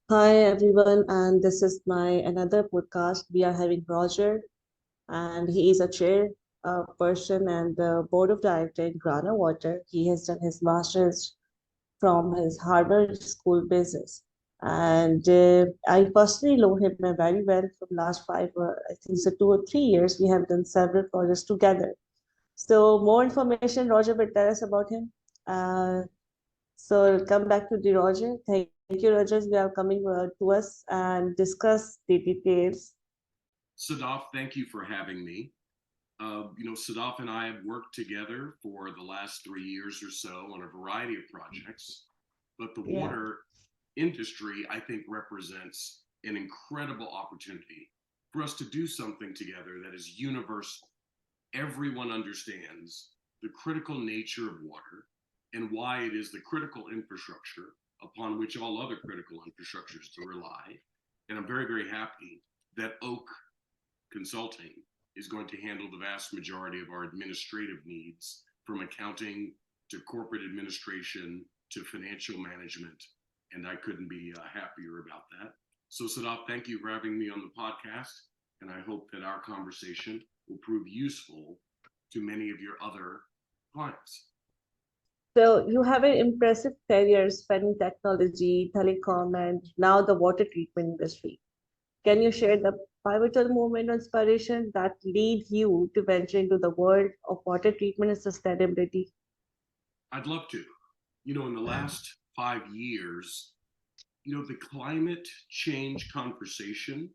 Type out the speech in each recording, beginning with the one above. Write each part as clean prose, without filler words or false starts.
Hi everyone, and this is my another podcast. We are having Roger, and he is a chair person and the board of director in Grana Water. He has done his master's from his Harvard School Business, and I personally know him very well from last five, I think so 2 or 3 years. We have done several projects together. So more information Roger will tell us about him. Uh, so I'll come back to the Roger. Thank you, Roger. We are coming to us and discuss the details. Sadaf, thank you for having me. Sadaf and I have worked together for the last 3 years or so on a variety of projects, but the Yeah. water industry, I think, represents an incredible opportunity for us to do something together that is universal. Everyone understands the critical nature of water and why it is the critical infrastructure upon which all other critical infrastructures to rely. And I'm very, very happy that Oak Consulting is going to handle the vast majority of our administrative needs, from accounting to corporate administration to financial management. And I couldn't be happier about that. So, Sadaf, thank you for having me on the podcast. And I hope that our conversation will prove useful to many of your other clients. So you have an impressive career spanning technology, telecom, and now the water treatment industry. Can you share the pivotal moment or inspiration that lead you to venture into the world of water treatment and sustainability? I'd love to. In the last 5 years, the climate change conversation,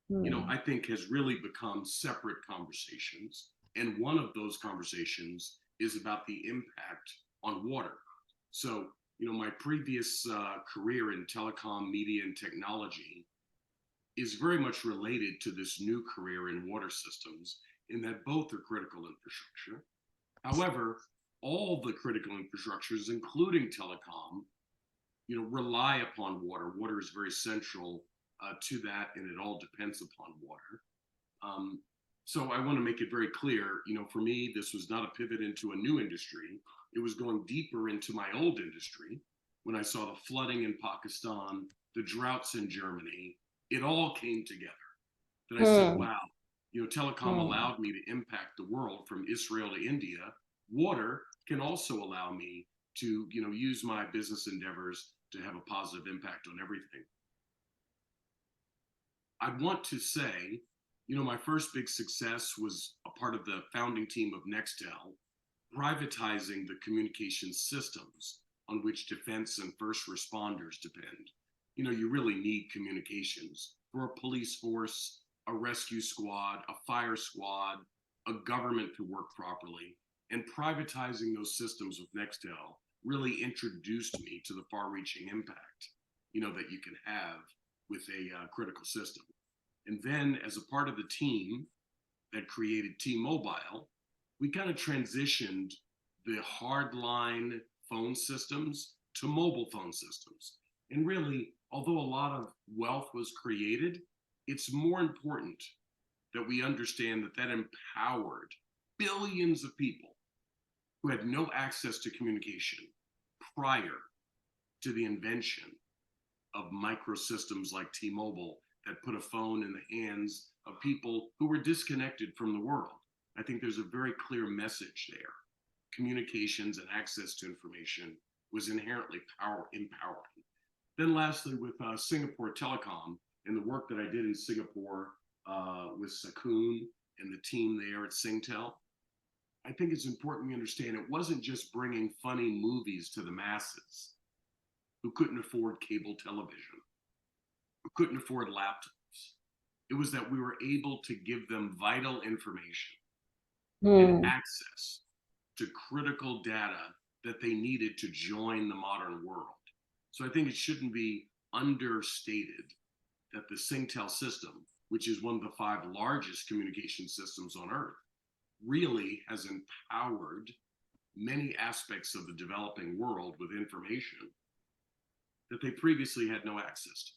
Hmm. I think has really become separate conversations. And one of those conversations is about the impact on water. So, my previous career in telecom, media, and technology is very much related to this new career in water systems, in that both are critical infrastructure. However, all the critical infrastructures, including telecom, rely upon water. Water is very central to that, and it all depends upon water. Um, so I want to make it very clear, for me, this was not a pivot into a new industry. It was going deeper into my old industry. When I saw the flooding in Pakistan, the droughts in Germany, it all came together. Then I said, Hmm. wow, telecom Hmm. allowed me to impact the world from Israel to India. Water can also allow me to, use my business endeavors to have a positive impact on everything. I want to say, my first big success was a part of the founding team of Nextel, privatizing the communication systems on which defense and first responders depend. You really need communications for a police force, a rescue squad, a fire squad, a government to work properly. And privatizing those systems with Nextel really introduced me to the far reaching impact, that you can have with a critical system. And then, as a part of the team that created T-Mobile, we kind of transitioned the hardline phone systems to mobile phone systems. And really, although a lot of wealth was created, it's more important that we understand that that empowered billions of people who had no access to communication prior to the invention of microsystems like T-Mobile that put a phone in the hands of people who were disconnected from the world. I think there's a very clear message there. Communications and access to information was inherently empowering. Then, lastly, with Singapore Telecom and the work that I did in Singapore with Sakun and the team there at Singtel, I think it's important we understand it wasn't just bringing funny movies to the masses who couldn't afford cable television, who couldn't afford laptops. It was that we were able to give them vital information and Hmm. access to critical data that they needed to join the modern world. So I think it shouldn't be understated that the Singtel system, which is one of the five largest communication systems on Earth, really has empowered many aspects of the developing world with information that they previously had no access to.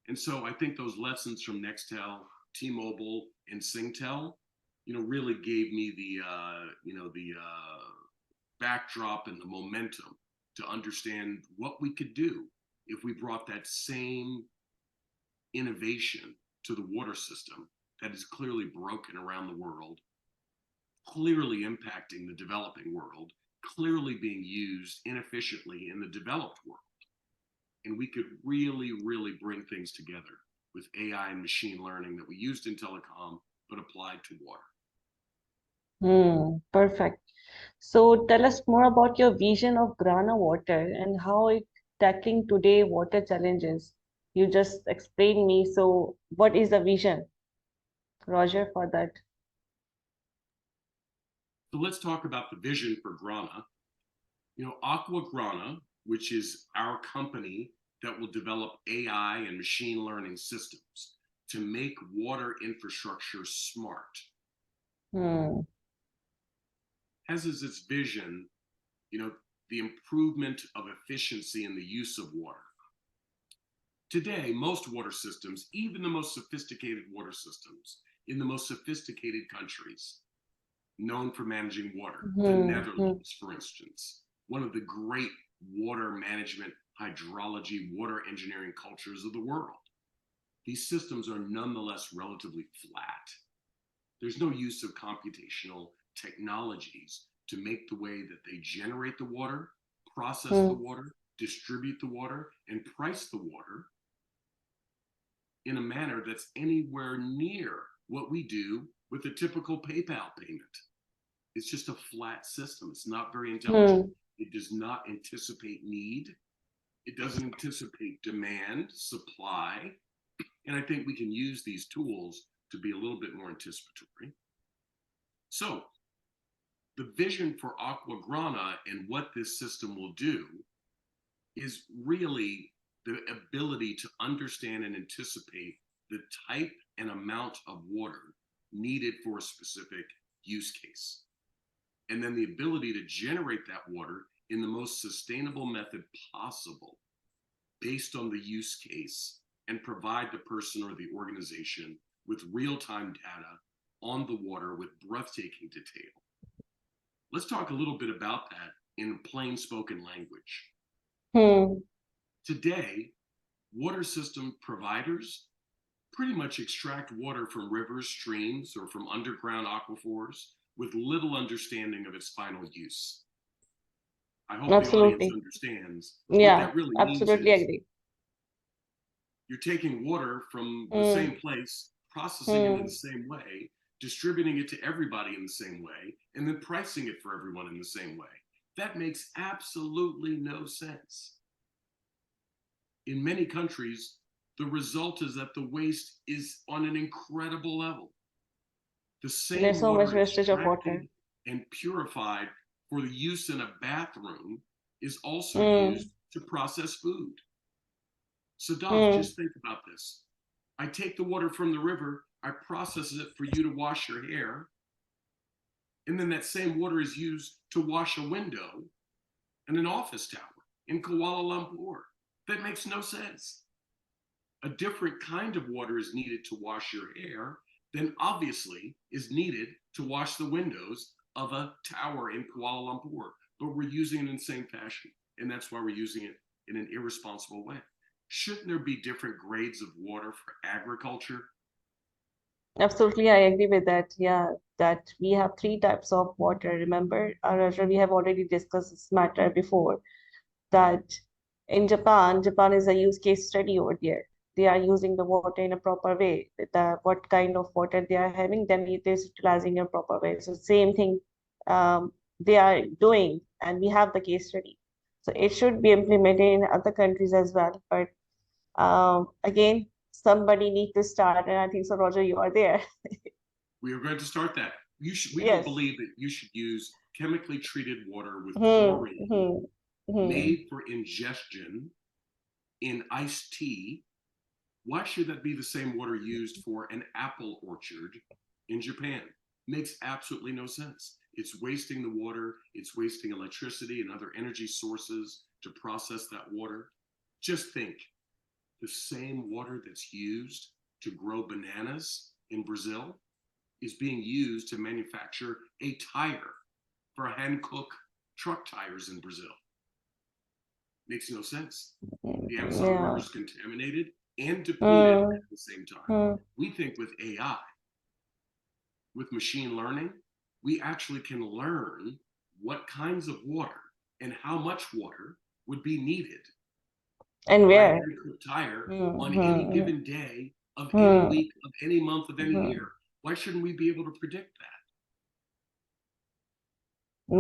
And so I think those lessons from Nextel, T-Mobile, and Singtel, really gave me the backdrop and the momentum to understand what we could do if we brought that same innovation to the water system that is clearly broken around the world, clearly impacting the developing world, clearly being used inefficiently in the developed world. And we could really, really bring things together with AI and machine learning that we used in telecom, but applied to water. Perfect. So tell us more about your vision of Grana Water and how it tackling today water challenges. You just explained me. So what is the vision, Roger, for that? So let's talk about the vision for Grana. Aqua Grana, which is our company that will develop AI and machine learning systems to make water infrastructure smart, Hmm. has as its vision, the improvement of efficiency in the use of water. Today, most water systems, even the most sophisticated water systems in the most sophisticated countries, known for managing water, the Netherlands, for instance, one of the great water management, hydrology, water engineering cultures of the world. These systems are nonetheless relatively flat. There's no use of computational technologies to make the way that they generate the water, process the water, distribute the water, and price the water in a manner that's anywhere near what we do with a typical PayPal payment. It's just a flat system. It's not very intelligent. It does not anticipate need. It doesn't anticipate demand, supply. And I think we can use these tools to be a little bit more anticipatory. So the vision for Aqua Grana and what this system will do is really the ability to understand and anticipate the type and amount of water needed for a specific use case. And then the ability to generate that water in the most sustainable method possible based on the use case and provide the person or the organization with real-time data on the water with breathtaking detail. Let's talk a little bit about that in plain spoken language. Today, water system providers pretty much extract water from rivers, streams, or from underground aquifers with little understanding of its final use. I hope the audience understands what that really means. Absolutely agree. You're taking water from the same place, processing it in the same way, distributing it to everybody in the same way, and then pricing it for everyone in the same way. That makes absolutely no sense. In many countries, the result is that the waste is on an incredible level. The same There's so much water wastage of water. extracted and purified for the use in a bathroom is also used to process food. So Dov, just think about this. I take the water from the river, I process it for you to wash your hair, and then that same water is used to wash a window in an office tower in Kuala Lumpur. That makes no sense. A different kind of water is needed to wash your hair than obviously is needed to wash the windows of a tower in Kuala Lumpur. But we're using it in the same fashion. And that's why we're using it in an irresponsible way. Shouldn't there be different grades of water for agriculture? Absolutely, I agree with that. Yeah, that we have three types of water. Remember, Roger, we have already discussed this matter before. That in Japan is a use case study over there. They are using the water in a proper way. What kind of water they are having, then it is utilizing in a proper way. So same thing they are doing, and we have the case study. So it should be implemented in other countries as well. But again, somebody needs to start, and I think so, Roger, you are there. We are going to start that. We don't Yes. believe that you should use chemically treated water with chlorine made for ingestion in iced tea. Why should that be the same water used for an apple orchard in Japan? Makes absolutely no sense. It's wasting the water, it's wasting electricity and other energy sources to process that water. Just think, the same water that's used to grow bananas in Brazil is being used to manufacture a tire for Hankook truck tires in Brazil. Makes no sense. The Amazon River Yeah. is contaminated and depleted Hmm. at the same time. Hmm. We think with AI, with machine learning, we actually can learn what kinds of water and how much water would be needed And by where? an equipped tire Hmm. on any Hmm. given day of any Hmm. week, of any month, of any Hmm. year. Why shouldn't we be able to predict that?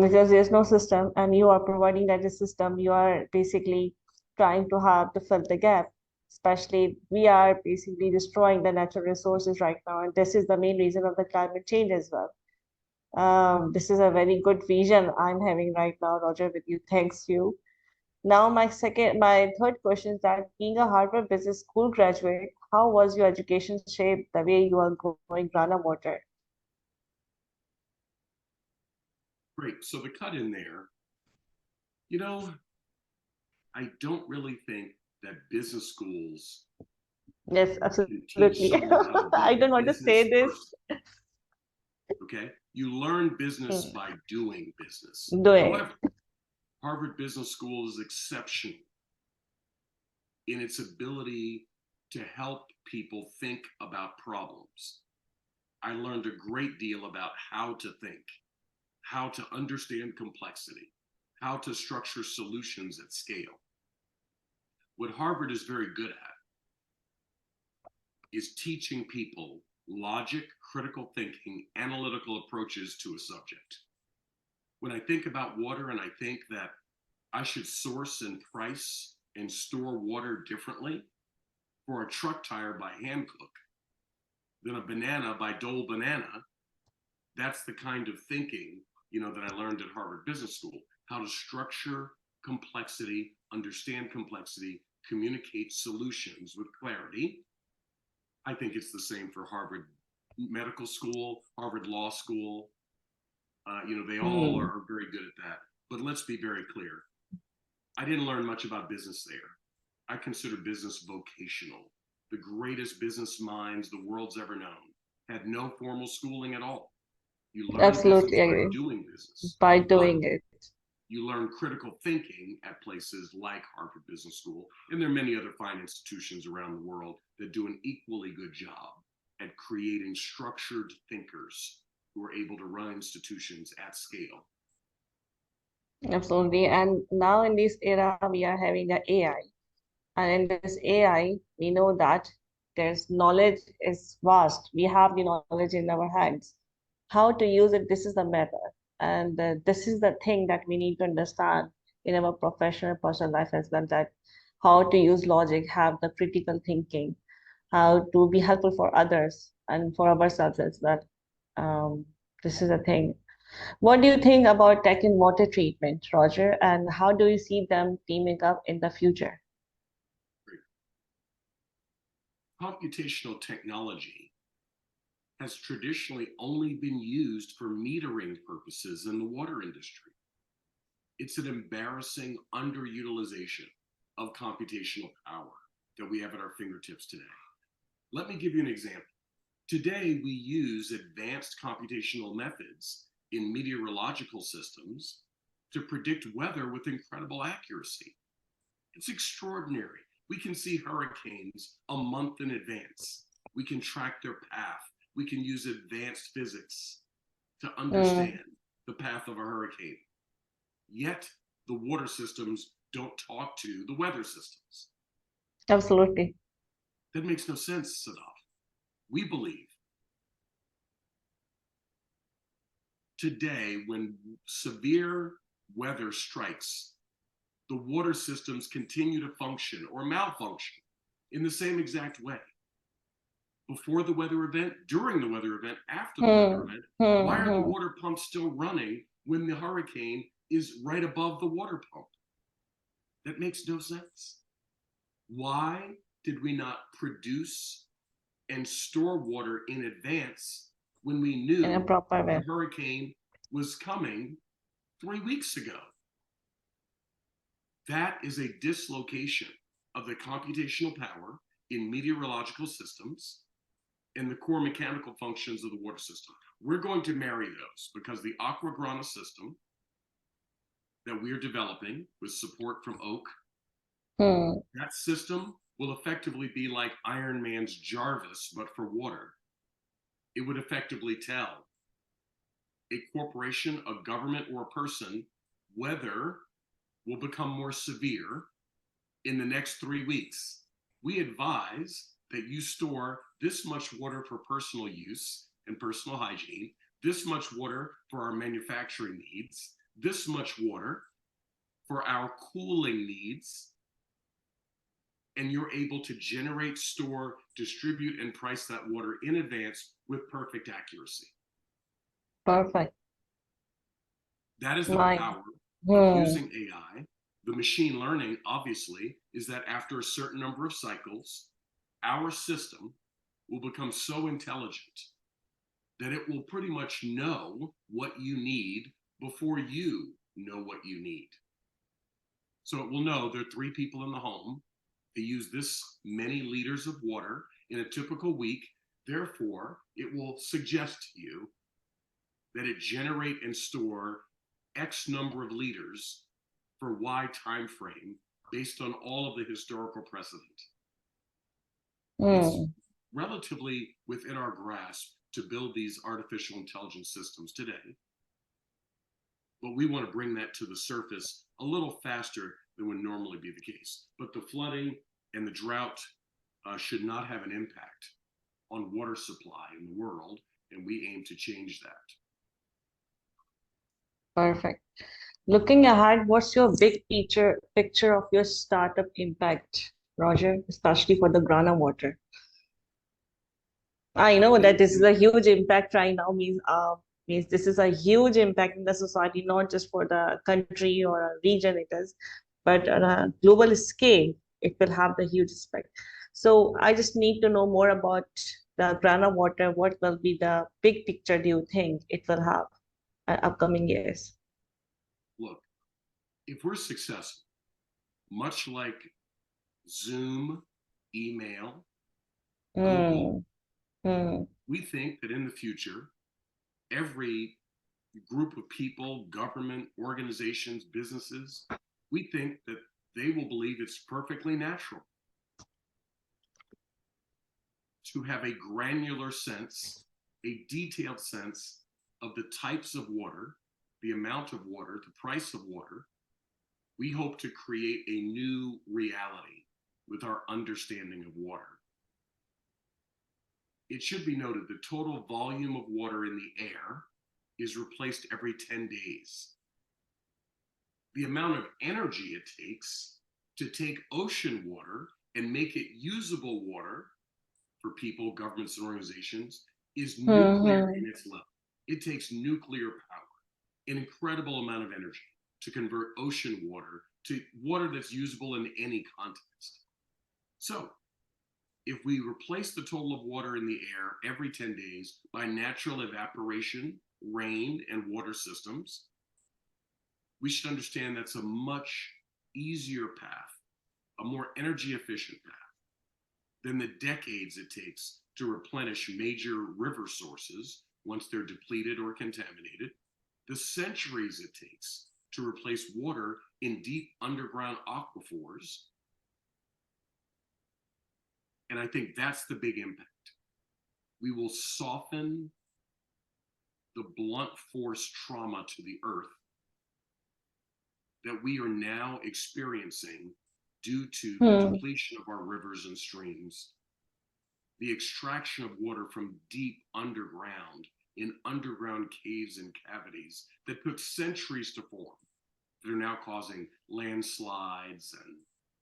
Because there's no system, and you are providing that the system, you are basically trying to have to fill the gap. Especially, we are basically destroying the natural resources right now, and this is the main reason of the climate change as well. This is a very good vision I'm having right now, Roger, with you. Thanks you. Now, my third question is that being a Harvard Business School graduate, how was your education shaped the way you are growing Grana Water? Great. So the cut in there, you know, I don't really think that business schools Yes, can teach absolutely. someone how to be I a don't want to business say this. person. Okay. You learn business Hmm. by doing business. Doing. However, Harvard Business School is exceptional in its ability to help people think about problems. I learned a great deal about how to think, how to understand complexity, how to structure solutions at scale. What Harvard is very good at is teaching people logic, critical thinking, analytical approaches to a subject. When I think about water and I think that I should source and price and store water differently for a truck tire by Hancock than a banana by Dole Banana, that's the kind of thinking, that I learned at Harvard Business School, how to structure complexity, understand complexity, communicate solutions with clarity. I think it's the same for Harvard Medical School, Harvard Law School. They all Hmm. are very good at that. But let's be very clear. I didn't learn much about business there. I consider business vocational. The greatest business minds the world's ever known had no formal schooling at all. You learn business Absolutely by agree. doing business, By but doing it. you learn critical thinking at places like Harvard Business School. And there are many other fine institutions around the world that do an equally good job at creating structured thinkers who are able to run institutions at scale. Absolutely. And now in this era, we are having the AI. And in this AI, we know that there's knowledge is vast. We have the knowledge in our hands. How to use it, this is the matter. And this is the thing that we need to understand in our professional personal life as well, that how to use logic, have the critical thinking, how to be helpful for others and for ourselves as well. This is a thing. What do you think about tech in water treatment, Roger? And how do you see them teaming up in the future? Computational technology has traditionally only been used for metering purposes in the water industry. It's an embarrassing underutilization of computational power that we have at our fingertips today. Let me give you an example. Today, we use advanced computational methods in meteorological systems to predict weather with incredible accuracy. It's extraordinary. We can see hurricanes a month in advance. We can track their path. We can use advanced physics to Mm, understand the path of a hurricane. Yet, the water systems don't talk to the weather systems. absolutely. That makes no sense, Sadaf. We believe today, when severe weather strikes, the water systems continue to function or malfunction in the same exact way. Before the weather event, during the weather event, after the weather Hmm, event, why hmm, are the hmm. water pumps still running when the hurricane is right above the water pump? That makes no sense. Why did we not produce and store water in advance when we In a knew proper the way. hurricane was coming 3 weeks ago? That is a dislocation of the computational power in meteorological systems and the core mechanical functions of the water system. We're going to marry those because the Aqua Grana system that we're developing with support from Oak Hmm. That system will effectively be like Iron Man's Jarvis, but for water. It would effectively tell a corporation, a government, or a person weather will become more severe in the next 3 weeks. We advise that you store this much water for personal use and personal hygiene, this much water for our manufacturing needs, this much water for our cooling needs, and you're able to generate, store, distribute, and price that water in advance with perfect accuracy. Perfect. That is the My. power of Hmm. using AI. The machine learning, obviously, is that after a certain number of cycles, our system will become so intelligent that it will pretty much know what you need before you know what you need. So it will know there are 3 people in the home. They use this many liters of water in a typical week. Therefore, it will suggest to you that it generate and store X number of liters for Y time frame based on all of the historical precedent. It's Hmm. relatively within our grasp to build these artificial intelligence systems today, but we want to bring that to the surface a little faster than would normally be the case. But the flooding and the drought should not have an impact on water supply in the world, and we aim to change that. Perfect. Looking ahead, what's your big picture of your startup impact, Roger, especially for the Grana water? I The know that big this is a huge impact right now, means this is a huge impact in the society, not just for the country or a region it is, but on a global scale, it will have the huge impact. So I just need to know more about the Grana water. What will be the big picture do you think it will have upcoming years? look, if we're successful, much like Zoom, email, Google, Hmm. Hmm. we think that in the future, every group of people, government, organizations, businesses, we think that they will believe it's perfectly natural to have a granular sense, a detailed sense of the types of water, the amount of water, the price of water. We hope to create a new reality with our understanding of water. It should be noted the total volume of water in the air is replaced every 10 days. The amount of energy it takes to take ocean water and make it usable water for people, governments, and organizations is nuclear Hmm. in its level. It takes nuclear power, an incredible amount of energy to convert ocean water to water that's usable in any context. So, if we replace the total of water in the air every 10 days by natural evaporation, rain, and water systems, we should understand that's a much easier path, a more energy efficient path than the decades it takes to replenish major river sources once they're depleted or contaminated, the centuries it takes to replace water in deep underground aquifers. And I think that's the big impact. We will soften the blunt force trauma to the earth that we are now experiencing due to the Hmm. depletion of our rivers and streams, the extraction of water from deep underground in underground caves and cavities that took centuries to form, that are now causing landslides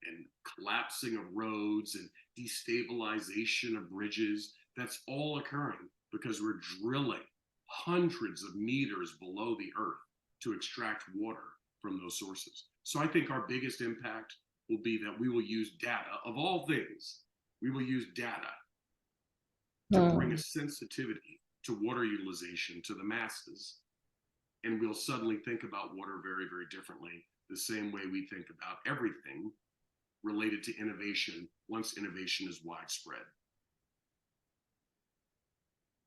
and collapsing of roads and destabilization of bridges. That's all occurring because we're drilling hundreds of meters below the earth to extract water from those sources. So I think our biggest impact will be that we will use data, of all things, we will use data to bring a Hmm. sensitivity to water utilization to the masses. And we'll suddenly think about water very, very differently, the same way we think about everything related to innovation once innovation is widespread.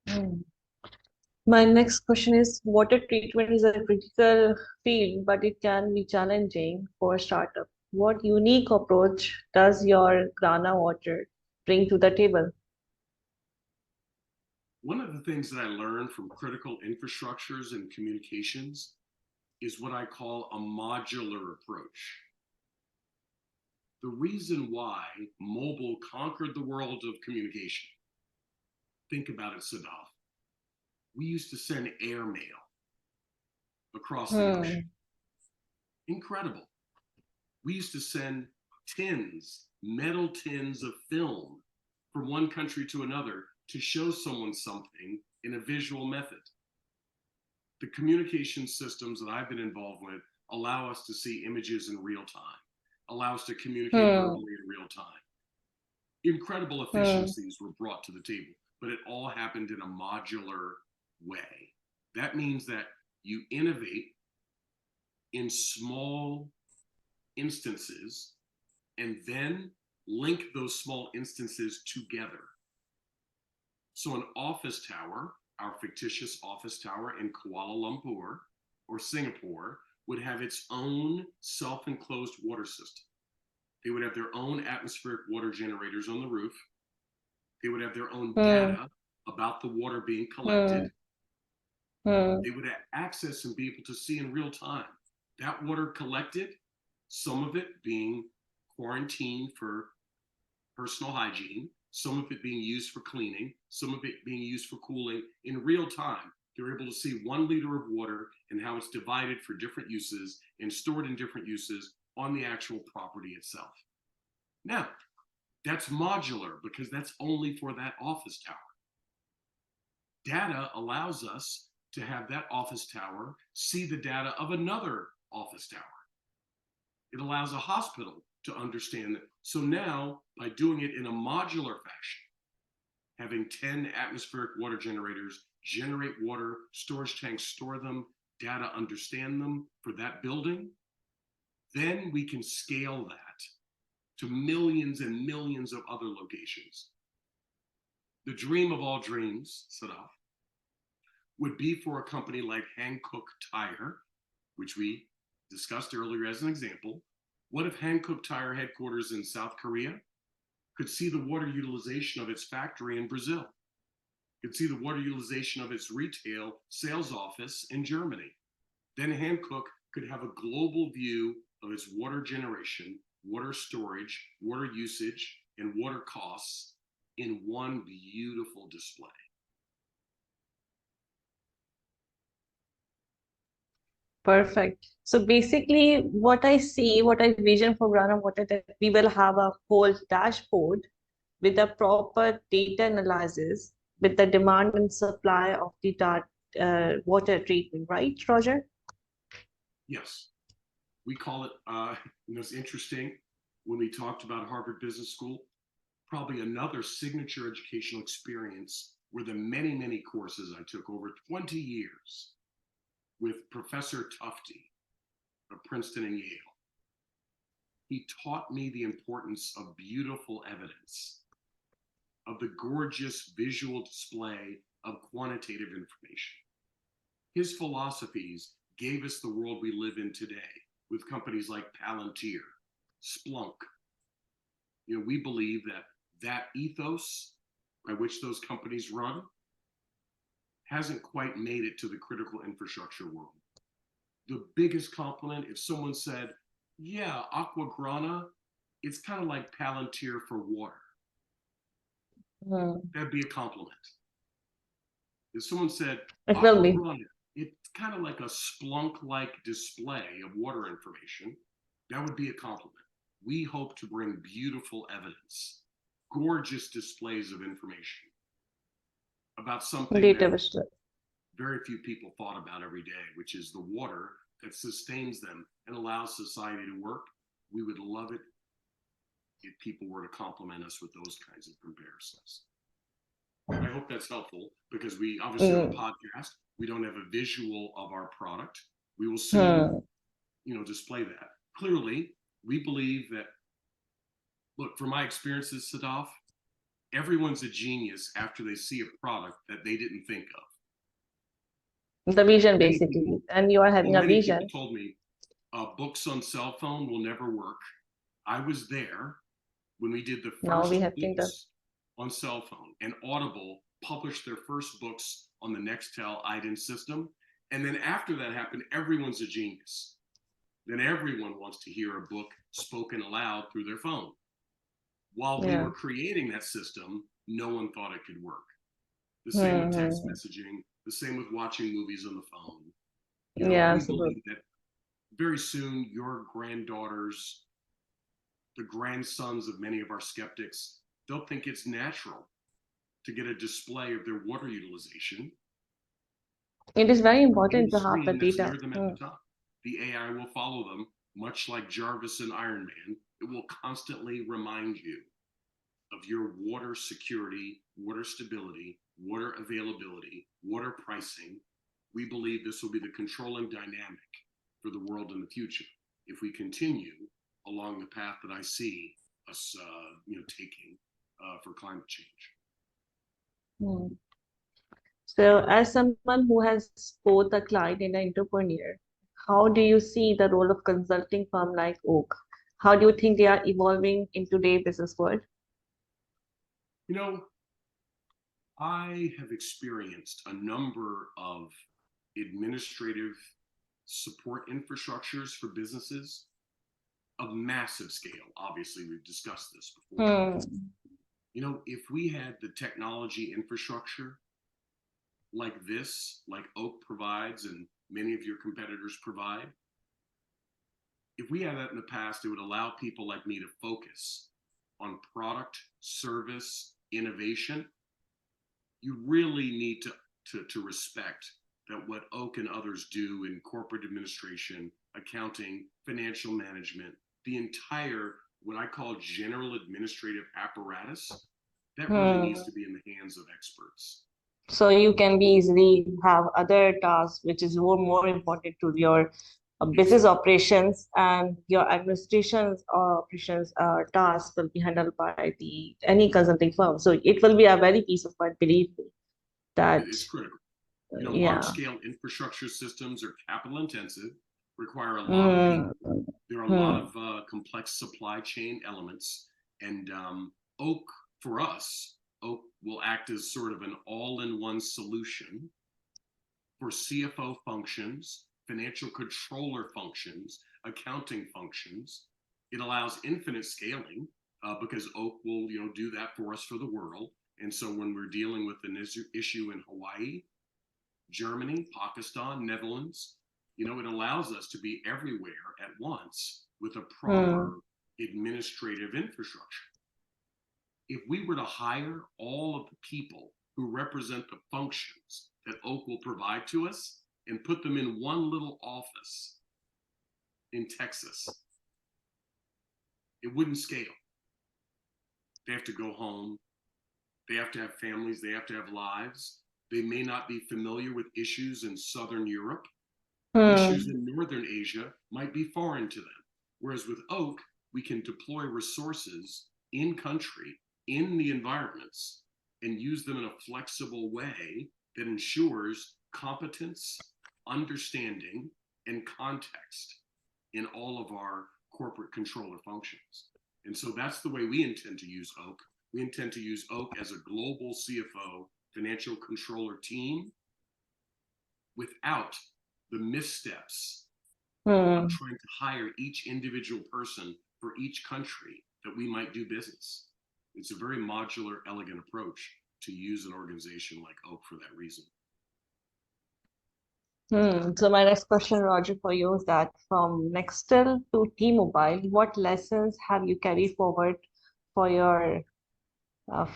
Hmm. My next question is, water treatment is a critical field, but it can be challenging for a startup. what unique approach does your Grana water bring to the table? One of the things that I learned from critical infrastructures and communications is what I call a modular approach. The reason why mobile conquered the world of communication, think about it, Sadaf. We used to send airmail across the ocean. Incredible. We used to send tins, metal tins of film from one country to another to show someone something in a visual method. The communication systems that I've been involved with allow us to see images in real time, allow us to communicate verbally in real time. Incredible efficiencies were brought to the table, but it all happened in a modular way. That means that you innovate in small instances and then link those small instances together. So an office tower, our fictitious office tower in Kuala Lumpur or Singapore, would have its own self-enclosed water system. They would have their own atmospheric water generators on the roof. They would have their own data about the water being collected. They would have access and be able to see in real time that water collected, some of it being quarantined for personal hygiene, some of it being used for cleaning, some of it being used for cooling. In real time, they're able to see 1 liter of water and how it's divided for different uses and stored in different uses on the actual property itself. Now, that's modular because that's only for that office tower. Data allows us to have that office tower see the data of another office tower. It allows a hospital to understand that. So now, by doing it in a modular fashion, having 10 atmospheric water generators generate water, storage tanks store them, data understand them for that building, then we can scale that to millions and millions of other locations. The dream of all dreams, Sadaf, would be for a company like Hankook Tire, which we discussed earlier as an example. What if Hankook Tire headquarters in South Korea could see the water utilization of its factory in Brazil, could see the water utilization of its retail sales office in Germany? Then Hankook could have a global view of its water generation, water storage, water usage, and water costs in one beautiful display. Perfect. So basically, what I see, what I vision for Grana Water, that we will have a whole dashboard with a proper data analysis, with the demand and supply of the water treatment, right, Roger? Yes. We call it, it's interesting, when we talked about Harvard Business School, probably another signature educational experience were the many, many courses I took over 20 years with Professor Tufte of Princeton and Yale. He taught me the importance of beautiful evidence, of the gorgeous visual display of quantitative information. His philosophies gave us the world we live in today with companies like Palantir, Splunk. We believe that ethos by which those companies run hasn't quite made it to the critical infrastructure world. The biggest compliment, if someone said, yeah, Aqua Grana, it's kind of like Palantir for water. That'd be a compliment. If someone said, Aqua Grana, it's kind of like a Splunk-like display of water information, that would be a compliment. We hope to bring beautiful evidence, gorgeous displays of information about something that very few people thought about every day, which is the water that sustains them and allows society to work. We would love it if people were to compliment us with those kinds of comparisons. I hope that's helpful, because we obviously are a podcast. We don't have a visual of our product. We will soon, display that. Clearly, we believe that, look, from my experiences, Sadaf, everyone's a genius after they see a product that they didn't think of. The vision, basically. And you are having a vision. Many people told me books on cell phone will never work. I was there when we did the Now we first have Kindle. books on cell phone, and Audible published their first books on the Nextel IDEN system. And then after that happened, everyone's a genius. Then everyone wants to hear a book spoken aloud through their phone. While we Yeah. were creating that system, no one thought it could work. The same with text Hmm. messaging, the same with watching movies on the phone. Yeah, We absolutely. believe that very soon your granddaughters, the grandsons of many of our skeptics, they'll think it's natural to get a display of their water utilization It is very on any important to have the screen that's data. near them at the top. The AI will follow them, much like Jarvis and Iron Man. It will constantly remind you of your water security, water stability, water availability, water pricing. We believe this will be the controlling dynamic for the world in the future if we continue along the path that I see us, taking for climate change. Hmm. So, as someone who has both a client and an entrepreneur, how do you see the role of consulting firm like Oak? How do you think they are evolving in today's business world? You know, I have experienced a number of administrative support infrastructures for businesses of massive scale. Obviously, we've discussed this before. Hmm. If we had the technology infrastructure like this, like Oak provides and many of your competitors provide, if we had that in the past, it would allow people like me to focus on product, service, innovation. You really need to respect that what Oak and others do in corporate administration, accounting, financial management, the entire what I call general administrative apparatus, that really needs Hmm. to be in the hands of experts. So you can be easily have other tasks which is more important to your business Exactly. operations, and your administrations or operations tasks will be handled by the any consulting firm. So it will be a very peace of mind, believe me, that It's critical. Large yeah. scale infrastructure systems are capital intensive, require a lot of Hmm. people. There are a lot Hmm. of complex supply chain elements. And Oak, for us, Oak will act as sort of an all in one solution for CFO functions, financial controller functions, accounting functions. It allows infinite scaling because Oak will, do that for us for the world. And so when we're dealing with an issue in Hawaii, Germany, Pakistan, Netherlands, it allows us to be everywhere at once with a Hmm. proper administrative infrastructure. If we were to hire all of the people who represent the functions that Oak will provide to us and put them in one little office in Texas, it wouldn't scale. They have to go home. They have to have families. They have to have lives. They may not be familiar with issues in Southern Europe. Issues Hmm. in Northern Asia might be foreign to them. Whereas with Oak, we can deploy resources in country, in the environments, and use them in a flexible way that ensures competence, understanding, and context in all of our corporate controller functions. And so that's the way we intend to use Oak. We intend to use Oak as a global CFO financial controller team without the missteps of Hmm. trying to hire each individual person for each country that we might do business. It's a very modular, elegant approach to use an organization like Oak for that reason. Hmm. So my next question, Roger, for you is that from Nextel to T-Mobile, what lessons have you carried forward for your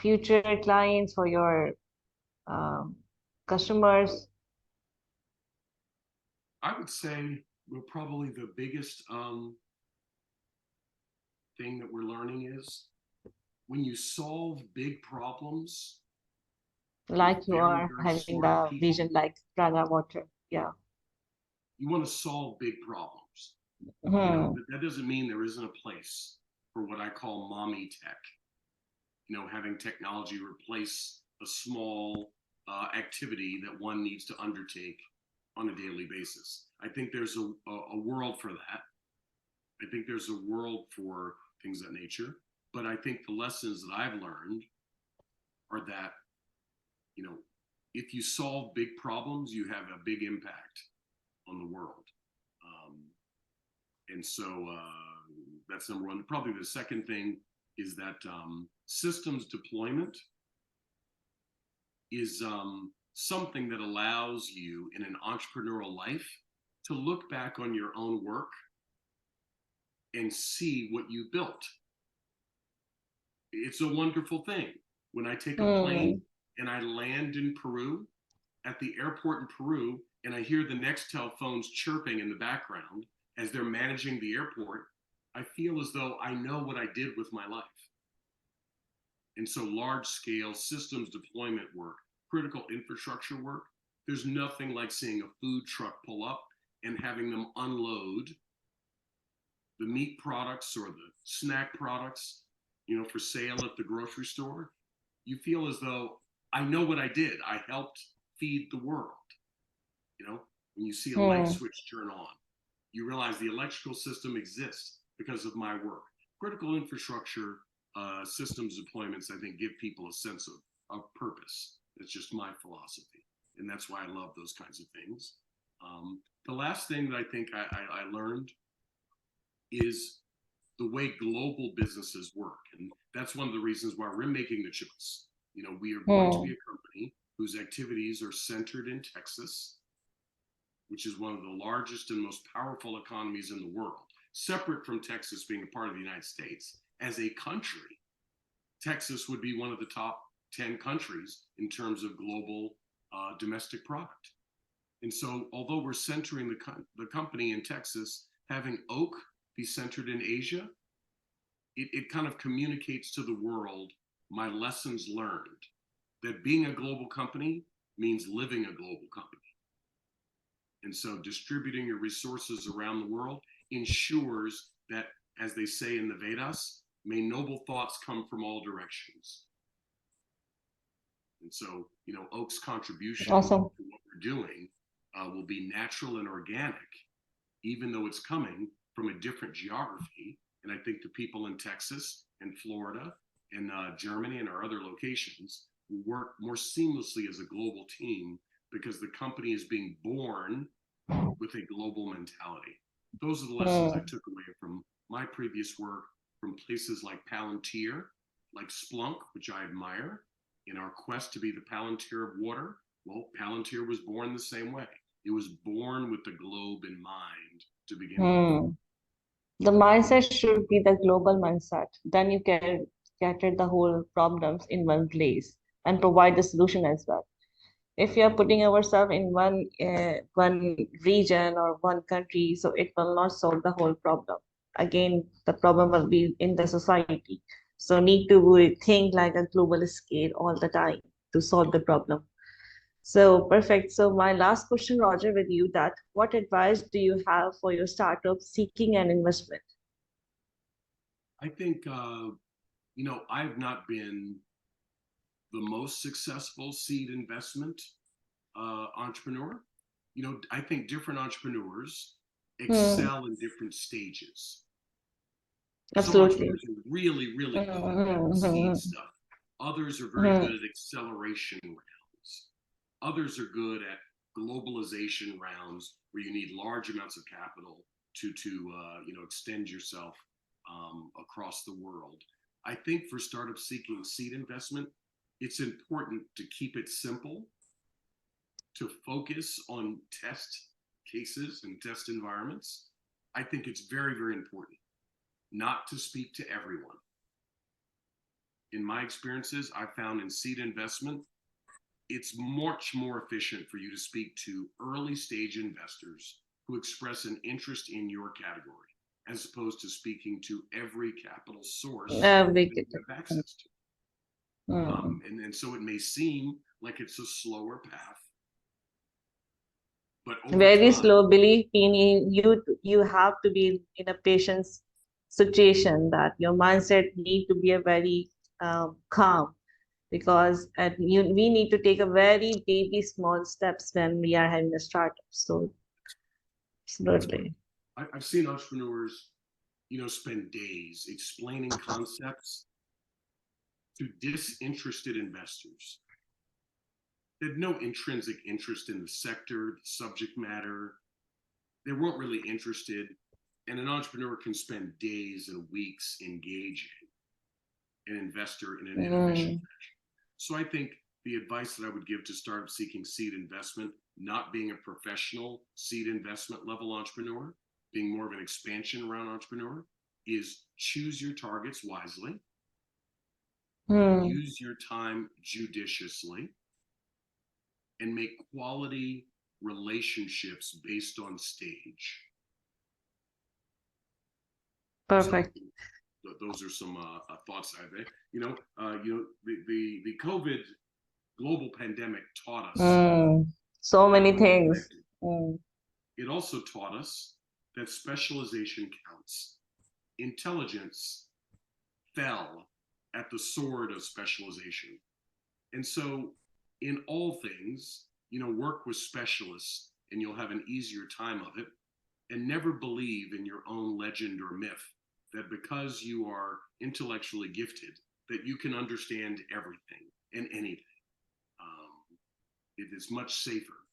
future clients, for your um, customers? I would say we're probably the biggest thing that we're learning is when you solve big problems with Like you very, are very having smart the people, vision like Prana Water. Yeah. you want to solve big problems. Hmm. That doesn't mean there isn't a place for what I call mommy tech, having technology replace a small activity that one needs to undertake on a daily basis. I think there's a world for that. I think there's a world for things of that nature. But I think the lessons that I've learned are that, you know, if you solve big problems, you have a big impact on the world. And so that's number one. Probably the second thing is that systems deployment is something that allows you in an entrepreneurial life to look back on your own work and see what you built. It's a wonderful thing. When I take a plane and I land in Peru, at the airport in Peru, and I hear the Nextel phones chirping in the background as they're managing the airport, I feel as though I know what I did with my life. And so large scale systems deployment work, critical infrastructure work, there's nothing like seeing a food truck pull up and having them unload the meat products or the snack products, you know, for sale at the grocery store. You feel as though I know what I did. I helped feed the world. You know, when you see a light switch turn on, you realize the electrical system exists because of my work. Critical infrastructure systems deployments, I think, give people a sense of purpose. It's just my philosophy. And that's why I love those kinds of things. The last thing that I think I learned is the way global businesses work. And that's one of the reasons why we're making the choice. You know, we are going to be a company whose activities are centered in Texas, which is one of the largest and most powerful economies in the world, separate from Texas being a part of the United States. As a country, Texas would be one of the top 10 countries in terms of global domestic product. And so, although we're centering the company in Texas, having Oak be centered in Asia, it kind of communicates to the world my lessons learned, that being a global company means living a global company. And so distributing your resources around the world ensures that, as they say in the Vedas, may noble thoughts come from all directions. And so, you know, Oak's contribution to what we're doing will be natural and organic, even though it's coming from a different geography. And I think the people in Texas and Florida and Germany and our other locations will work more seamlessly as a global team because the company is being born with a global mentality. Those are the lessons I took away from my previous work, from places like Palantir, like Splunk, which I admire, in our quest to be the Palantir of water. Well, Palantir was born the same way. It was born with the globe in mind to begin with. The mindset should be the global mindset. Then you can cater the whole problems in one place and provide the solution as well. If we are putting ourselves in one region or one country, so it will not solve the whole problem. Again, the problem will be in the society. So need to think like a global scale all the time to solve the problem. So perfect. So my last question, Roger, with you, that what advice do you have for your startup seeking an investment? I think, you know, I've not been the most successful seed investment entrepreneur. You know, I think different entrepreneurs excel in different stages. Some Absolutely. entrepreneurs are really, really good at seed stuff. Others are very good at acceleration rounds. Others are good at globalization rounds where you need large amounts of capital to you know, extend yourself across the world. I think for startups seeking seed investment, it's important to keep it simple, to focus on test cases and test environments. I think it's very, very important not to speak to everyone. In my experiences, I found in seed investment, it's much more efficient for you to speak to early stage investors who express an interest in your category, as opposed to speaking to every capital source that you have access to. And so it may seem like it's a slower path, but over Very time, slow. Believe me, you have to be in a patience situation, that your mindset need to be a very calm, because we need to take a very baby small steps when we are having a startup. So absolutely. I've seen entrepreneurs spend days explaining concepts to disinterested investors that had no intrinsic interest in the sector, the subject matter. They weren't really interested. And an entrepreneur can spend days and weeks engaging an investor in an innovation fashion. So I think the advice that I would give to startup seeking seed investment, not being a professional seed investment level entrepreneur, being more of an expansion round entrepreneur, is choose your targets wisely, use your time judiciously, and make quality relationships based on stage. Perfect. So those are some thoughts I have. The COVID global pandemic taught us so many things. It also taught us that specialization counts. Intelligence fell at the sword of specialization. And so in all things, work with specialists and you'll have an easier time of it. And never believe in your own legend or myth that because you are intellectually gifted, that you can understand everything and anything. It is much safer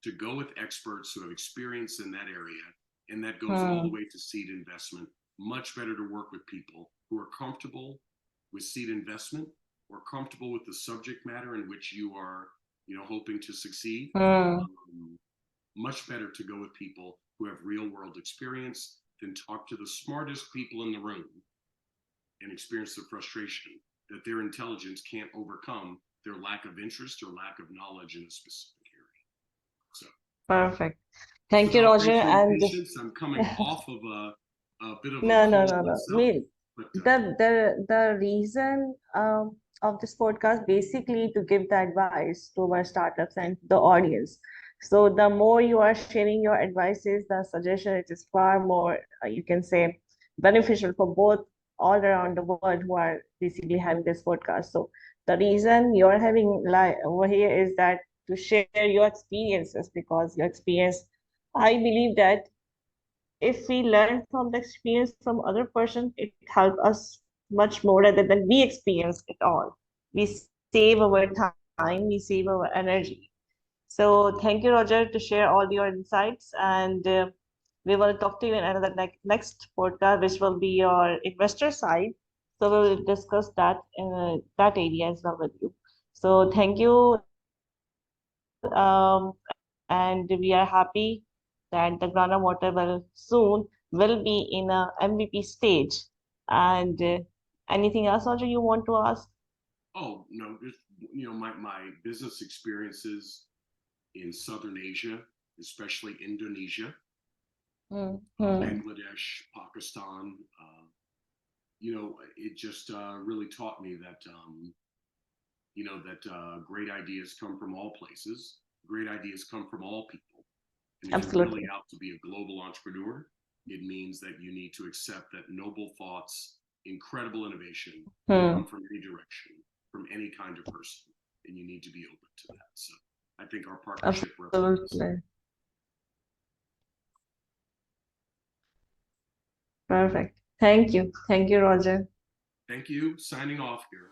to go with experts who have experience in that area, and that goes all the way to seed investment. Much better to work with people who are comfortable with seed investment or comfortable with the subject matter in which you are, hoping to succeed. Much better to go with people who have real world experience than talk to the smartest people in the room and experience the frustration that their intelligence can't overcome their lack of interest or lack of knowledge in a specific area. So perfect. Thank you, Roger. And patience, I'm coming off of a bit of no, a no, cold no, no. myself, but, The reason of this podcast basically to give the advice to our startups and the audience. So the more you are sharing your advices, the suggestion, it is far more, you can say, beneficial for both all around the world who are basically having this podcast. So the reason you're having over here is that to share your experiences, because your experience, I believe that if we learn from the experience from other person, it helps us much more rather than we experience it all. We save our time, we save our energy. So thank you, Roger, to share all your insights, and we will talk to you in another next podcast, which will be your investor side. So we will discuss that area as well with you. So thank you, and we are happy that the Grana Water will soon will be in a MVP stage. And anything else, Roger, you want to ask? Oh no, just my business experiences in Southern Asia, especially Indonesia, Bangladesh, Pakistan. It just really taught me that great ideas come from all places. Great ideas come from all people. And if you're really out to be a global entrepreneur, it means that you need to accept that noble thoughts, incredible innovation can come from any direction, from any kind of person, and you need to be open to that. So I think our partnership represents. Perfect. Thank you. Thank you, Roger. Thank you. Signing off here.